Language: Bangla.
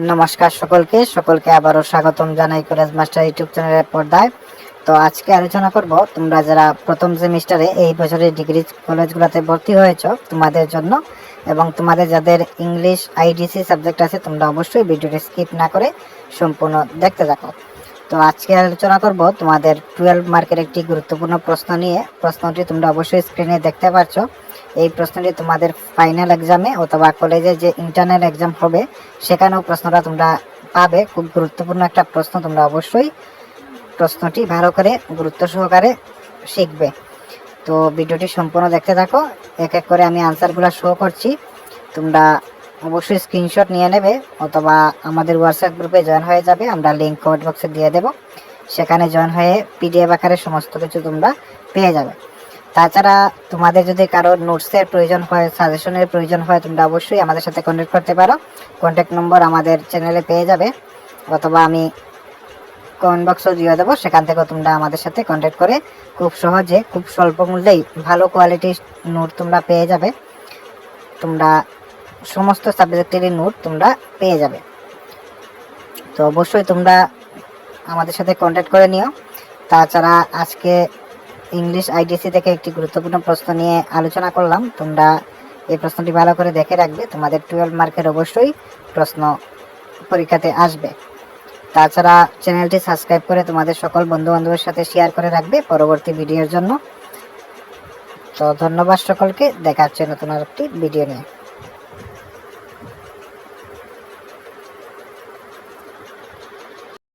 নমস্কার সকলকে আবারও স্বাগতম জানাই কলেজ মাস্টার ইউটিউব চ্যানেলের পর্দায়। তো আজকে আলোচনা করব তোমরা যারা প্রথম সেমিস্টারে এই বছরের ডিগ্রি কলেজগুলোতে ভর্তি হয়েছো তোমাদের জন্য, এবং তোমাদের যাদের ইংলিশ আইডিসি সাবজেক্ট আছে তোমরা অবশ্যই ভিডিওটি স্কিপ না করে সম্পূর্ণ দেখতে থাকো। তো আজকে আলোচনা করব তোমাদের 12 মার্কের একটি গুরুত্বপূর্ণ প্রশ্ন নিয়ে। প্রশ্নটি তোমরা অবশ্যই স্ক্রিনে দেখতে পাচ্ছ। এই প্রশ্নটি তোমাদের ফাইনাল এক্সামে অথবা কলেজে যে ইন্টারনাল এক্সাম হবে সেখানেও প্রশ্নটা তোমরা পাবে। খুব গুরুত্বপূর্ণ একটা প্রশ্ন, তোমরা অবশ্যই প্রশ্নটি ভালো করে গুরুত্ব সহকারে শিখবে। তো ভিডিওটি সম্পূর্ণ দেখতে থাকো, এক এক করে আমি আনসারগুলো শো করছি। তোমরা অবশ্যই স্ক্রিনশট নিয়ে নেবে অথবা আমাদের হোয়াটসঅ্যাপ গ্রুপে জয়েন হয়ে যাবে, আমরা লিঙ্ক কমেন্ট বক্সে দিয়ে দেব। সেখানে জয়েন হয়ে পিডিএফ আকারে সমস্ত কিছু তোমরা পেয়ে যাবে। তাছাড়া তোমাদের যদি কারো নোটসের প্রয়োজন হয়, সাজেশনের প্রয়োজন হয়, তোমরা অবশ্যই আমাদের সাথে কন্ট্যাক্ট করতে পারো। কন্ট্যাক্ট নম্বর আমাদের চ্যানেলে পেয়ে যাবে অথবা আমি কমেন্ট বক্সও দিয়ে দেবো, সেখান থেকেও তোমরা আমাদের সাথে কন্ট্যাক্ট করে খুব সহজে খুব স্বল্প মূল্যেই ভালো কোয়ালিটির নোট তোমরা পেয়ে যাবে। তোমরা সমস্ত সাবজেক্টেরই নোট তোমরা পেয়ে যাবে। তো অবশ্যই তোমরা আমাদের সাথে কন্ট্যাক্ট করে নিও। তাছাড়া আজকে ইংলিশ আইডিসি থেকে একটি গুরুত্বপূর্ণ প্রশ্ন নিয়ে আলোচনা করলাম। তোমরা এই প্রশ্নটি ভালো করে দেখে রাখবে, তোমাদের 12 মার্কের অবশ্যই প্রশ্ন পরীক্ষাতে আসবে। তাছাড়া চ্যানেলটি সাবস্ক্রাইব করে তোমাদের সকল বন্ধু বান্ধবের সাথে শেয়ার করে রাখবে পরবর্তী ভিডিওর জন্য। তো ধন্যবাদ সকলকে, দেখা হচ্ছে নতুন আরেকটি ভিডিও নিয়ে।